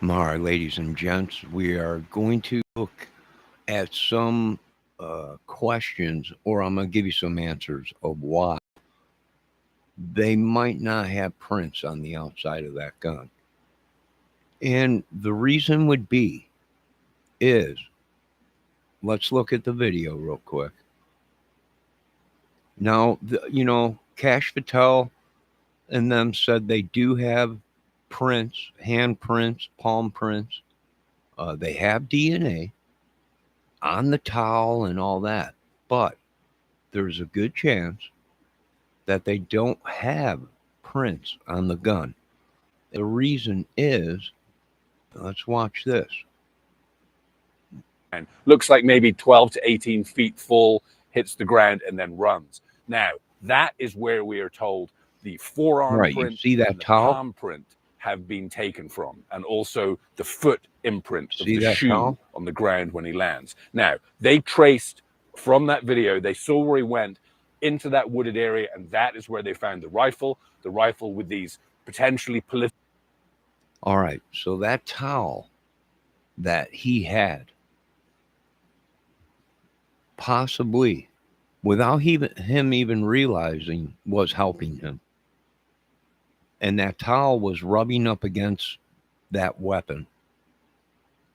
All right, ladies and gents, we are going to look at some questions, or I'm going to give you some answers of why they might not have prints on the outside of that gun. And the reason would be is let's look at the video real quick. Now, Cash Patel and them said they do have prints, hand prints, palm prints. They have DNA on the towel and all that, but there's a good chance that they don't have prints on the gun. The reason is, let's watch this. And looks like maybe 12 to 18 feet full, hits the ground, and then runs. Now, that is where we are told the forearm Right, you print see and that the towel? palm print have been taken from, and also the foot imprint of See the that shoe towel? on the ground when he lands. Now, they traced from that video, they saw where he went into that wooded area, and that is where they found the rifle with these potentially political. All right, so that towel that he had, possibly without him even realizing, was helping him. And that towel was rubbing up against that weapon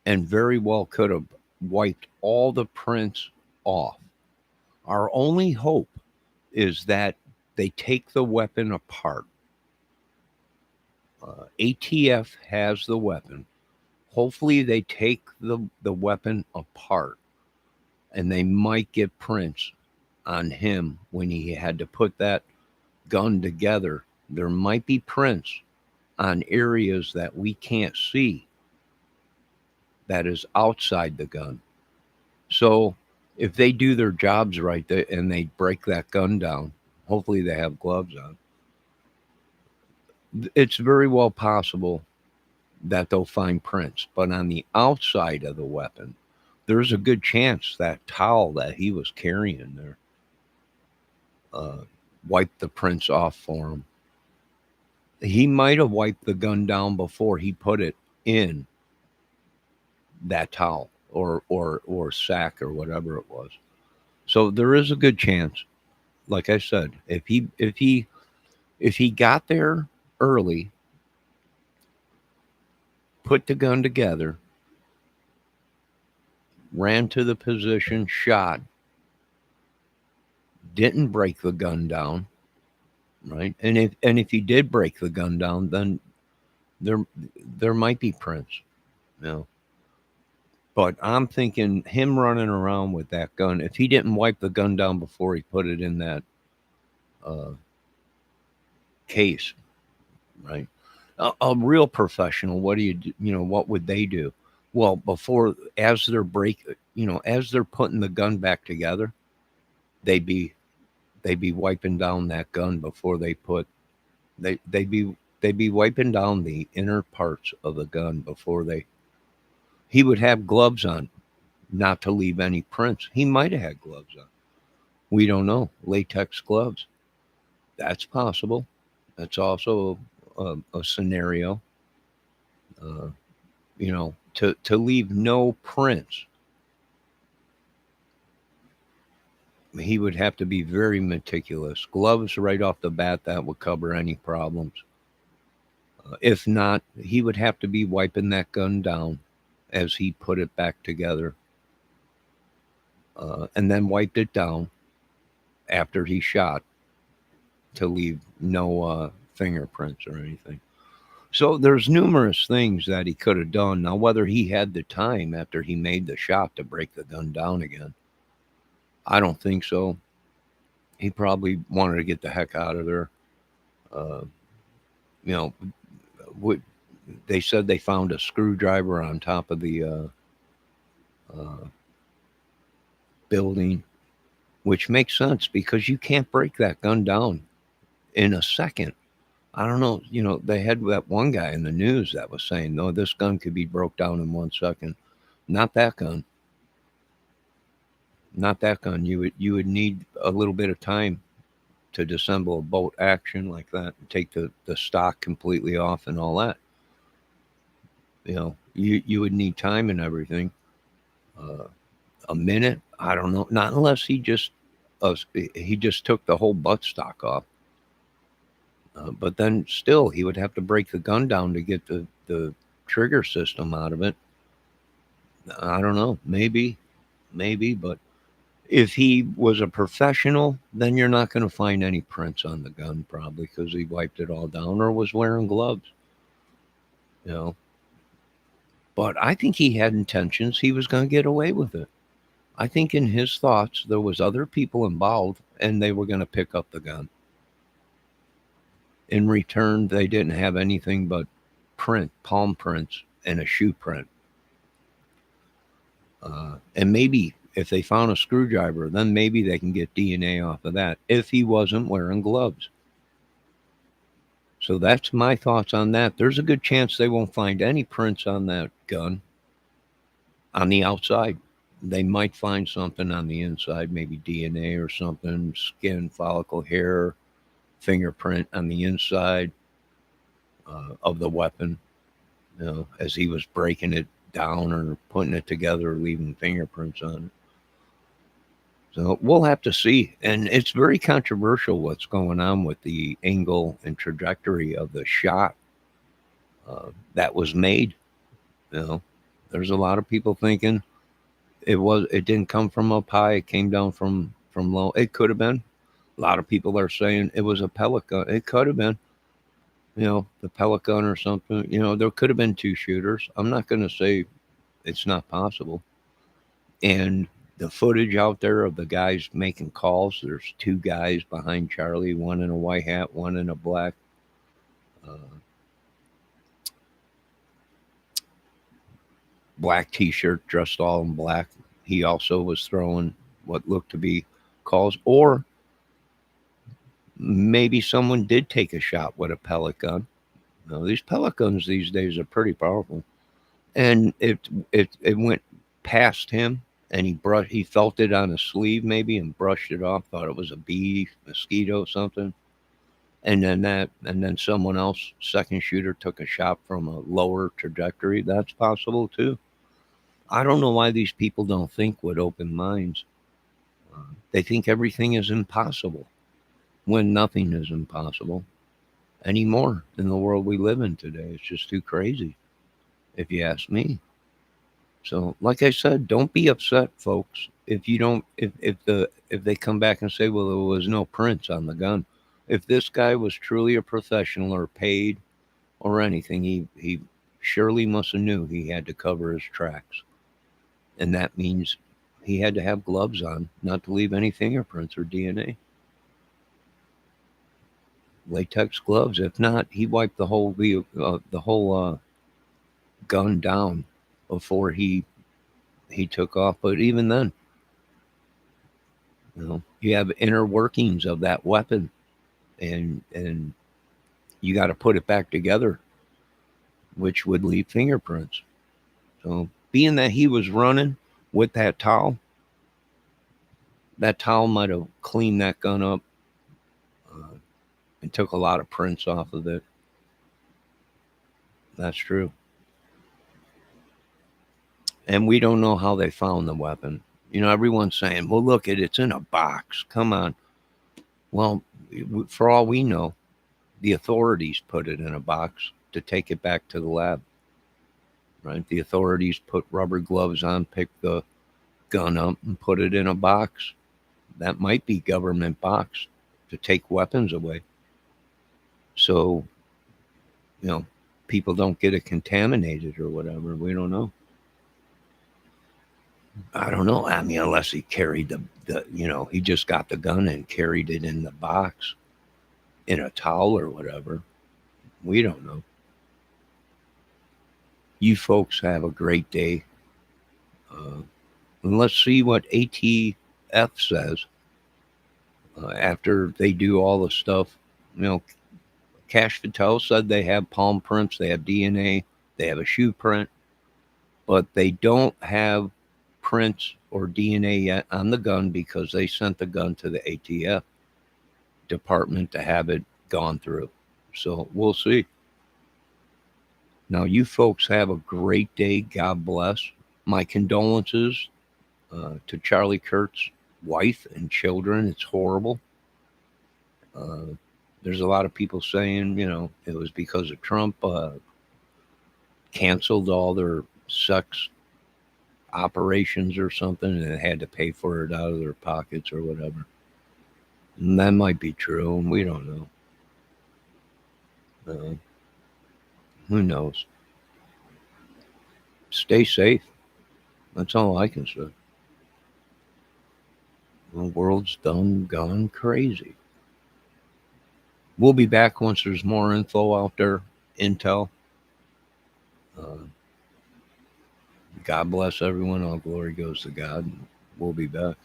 and very well could have wiped all the prints off. Our only hope is that they take the weapon apart. ATF has the weapon. Hopefully, they take the weapon apart and they might get prints on him when he had to put that gun together. There might be prints on areas that we can't see that is outside the gun. So if they do their jobs right and they break that gun down, hopefully they have gloves on. It's very well possible that they'll find prints, but on the outside of the weapon, there's a good chance that towel that he was carrying there uh, wiped the prints off for him. He might have wiped the gun down before he put it in that towel or sack or whatever it was. So there is a good chance, like I said, if he got there early, put the gun together, ran to the position, shot, didn't break the gun down, right? And if he did break the gun down, then there there might be prints, you know. But I'm thinking him running around with that gun. If he didn't wipe the gun down before he put it in that uh, case, right? A real professional, what do you do? What would they do? Well, before as they're as they're putting the gun back together, they'd be they'd be wiping down that gun before they put they'd be wiping down the inner parts of the gun before they. He would have gloves on, not to leave any prints. He might have had gloves on. We don't know. Latex gloves. That's possible. That's also a scenario. Uh, to leave no prints, he would have to be very meticulous. Gloves right off the bat, that would cover any problems. If not, he would have to be wiping that gun down as he put it back together, and then wiped it down after he shot to leave no fingerprints or anything. So there's numerous things that he could have done. Now, whether he had the time after he made the shot to break the gun down again, I don't think so. He probably wanted to get the heck out of there. Uh, you know, what they said they found a screwdriver on top of the uh, building, which makes sense because you can't break that gun down in a second. I don't know. They had that one guy in the news that was saying, no, this gun could be broke down in 1 second. Not that gun. Not that gun. You would need a little bit of time to disassemble a bolt action like that and take the stock completely off and all that. You would need time and everything. Uh, a minute, I don't know. Not unless he just took the whole buttstock off. But then still, he would have to break the gun down to get the trigger system out of it. I don't know. Maybe, but if he was a professional, then you're not going to find any prints on the gun, probably because he wiped it all down or was wearing gloves. You know, but I think he had intentions. He was going to get away with it. I think in his thoughts there was other people involved, and they were going to pick up the gun. In return, they didn't have anything but palm prints, and a shoe print. And maybe if they found a screwdriver, then maybe they can get DNA off of that if he wasn't wearing gloves. So that's my thoughts on that. There's a good chance they won't find any prints on that gun on the outside. They might find something on the inside, maybe DNA or something, skin, follicle, hair, fingerprint on the inside of the weapon, as he was breaking it down or putting it together, leaving fingerprints on it. So we'll have to see. And it's very controversial what's going on with the angle and trajectory of the shot that was made. You know, there's a lot of people thinking it didn't come from up high, it came down from low. It could have been. A lot of people are saying it was a pellet gun. It could have been. The pellet gun or something. There could have been two shooters. I'm not going to say it's not possible. And the footage out there of the guys making calls, there's two guys behind Charlie, one in a white hat, one in a black t-shirt, dressed all in black. He also was throwing what looked to be calls, or maybe someone did take a shot with a pellet gun. These pellet guns these days are pretty powerful, and it went past him, and he felt it on his sleeve maybe and brushed it off. Thought it was a bee, mosquito, something, and then someone else, second shooter, took a shot from a lower trajectory. That's possible too. I don't know why these people don't think with open minds. They think everything is impossible when nothing is impossible anymore in the world we live in today. It's just too crazy, if you ask me. So, like I said, don't be upset, folks. If you don't, if they come back and say, well, there was no prints on the gun. If this guy was truly a professional or paid or anything, he surely must have knew he had to cover his tracks, and that means he had to have gloves on, not to leave any fingerprints or DNA. Latex gloves. If not, he wiped the whole gun down before he took off. But even then, you have inner workings of that weapon, and you got to put it back together, which would leave fingerprints. So, being that he was running with that towel might have cleaned that gun up and took a lot of prints off of it. That's true. And we don't know how they found the weapon. Everyone's saying, well, look, it's in a box. Come on. Well, for all we know, the authorities put it in a box to take it back to the lab. Right? The authorities put rubber gloves on, picked the gun up, and put it in a box. That might be government box to take weapons away. So, people don't get it contaminated or whatever. We don't know. I don't know. I mean, unless he carried he just got the gun and carried it in the box in a towel or whatever. We don't know. You folks have a great day. And let's see what ATF says after they do all the stuff. Cash Patel said they have palm prints, they have DNA, they have a shoe print, but they don't have prints or DNA yet on the gun because they sent the gun to the ATF department to have it gone through. So we'll see. Now, you folks have a great day. God bless. My condolences to Charlie Kirk's wife and children. It's horrible. Uh, there's a lot of people saying, it was because of Trump canceled all their sex operations or something and they had to pay for it out of their pockets or whatever. And that might be true, and we don't know. Uh, who knows? Stay safe. That's all I can say. The world's done gone crazy. We'll be back once there's more info out there, intel. Uh, God bless everyone. All glory goes to God. We'll be back.